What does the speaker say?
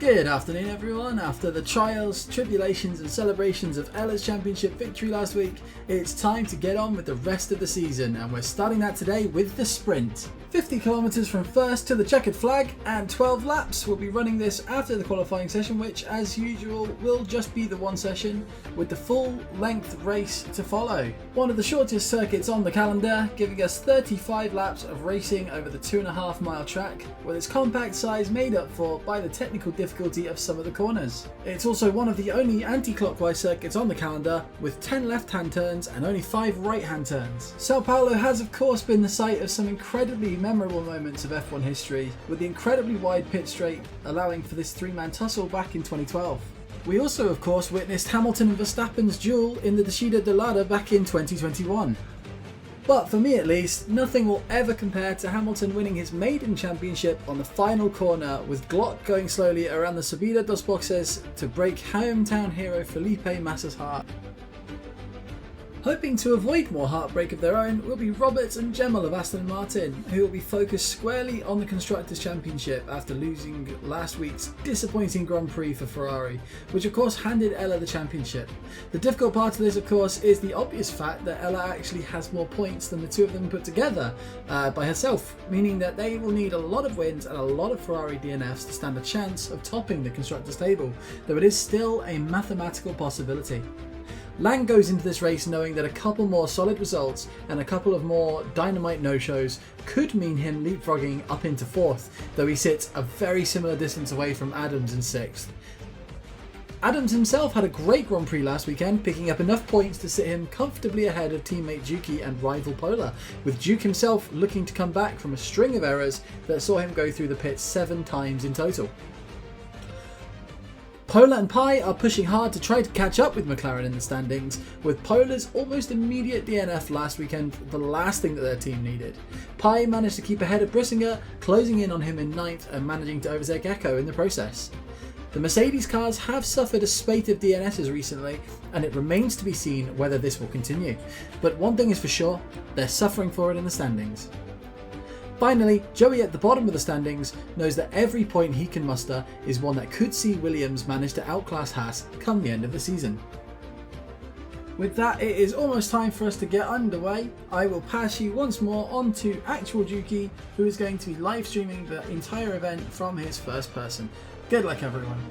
Good afternoon everyone. After the trials, tribulations and celebrations of Ella's championship victory last week, it's time to get on with the rest of the season, and we're starting that today with the sprint. 50 kilometers from first to the checkered flag and 12 laps. We'll be running this after the qualifying session, which as usual will just be the one session with the full length race to follow. One of the shortest circuits on the calendar, giving us 35 laps of racing over the 2.5 mile track, with its compact size made up for by the technical difficulty of some of the corners. It's also one of the only anti-clockwise circuits on the calendar, with 10 left-hand turns and only 5 right-hand turns. Sao Paulo has of course been the site of some incredibly memorable moments of F1 history, with the incredibly wide pit straight allowing for this three-man tussle back in 2012. We also of course witnessed Hamilton and Verstappen's duel in the Descida de Lada back in 2021. But for me at least, nothing will ever compare to Hamilton winning his maiden championship on the final corner, with Glock going slowly around the Subida dos Boxes to break hometown hero Felipe Massa's heart. Hoping to avoid more heartbreak of their own will be Robert and Gemma of Aston Martin, who will be focused squarely on the Constructors' Championship after losing last week's disappointing Grand Prix for Ferrari, which of course handed Ella the championship. The difficult part of this of course is the obvious fact that Ella actually has more points than the two of them put together by herself, meaning that they will need a lot of wins and a lot of Ferrari DNFs to stand a chance of topping the Constructors' table, though it is still a mathematical possibility. Lang goes into this race knowing that a couple more solid results and a couple of more dynamite no-shows could mean him leapfrogging up into 4th, though he sits a very similar distance away from Adams in 6th. Adams himself had a great Grand Prix last weekend, picking up enough points to sit him comfortably ahead of teammate Juki and rival Pola, with Duke himself looking to come back from a string of errors that saw him go through the pits 7 times in total. Pola and Pai are pushing hard to try to catch up with McLaren in the standings, with Pola's almost immediate DNF last weekend the last thing that their team needed. Pai managed to keep ahead of Brissinger, closing in on him in 9th and managing to overtake Echo in the process. The Mercedes cars have suffered a spate of DNSs recently, and it remains to be seen whether this will continue. But one thing is for sure, they're suffering for it in the standings. Finally, Joey at the bottom of the standings knows that every point he can muster is one that could see Williams manage to outclass Haas come the end of the season. With that, it is almost time for us to get underway. I will pass you once more on to actual Juki, who is going to be live streaming the entire event from his first person. Good luck everyone.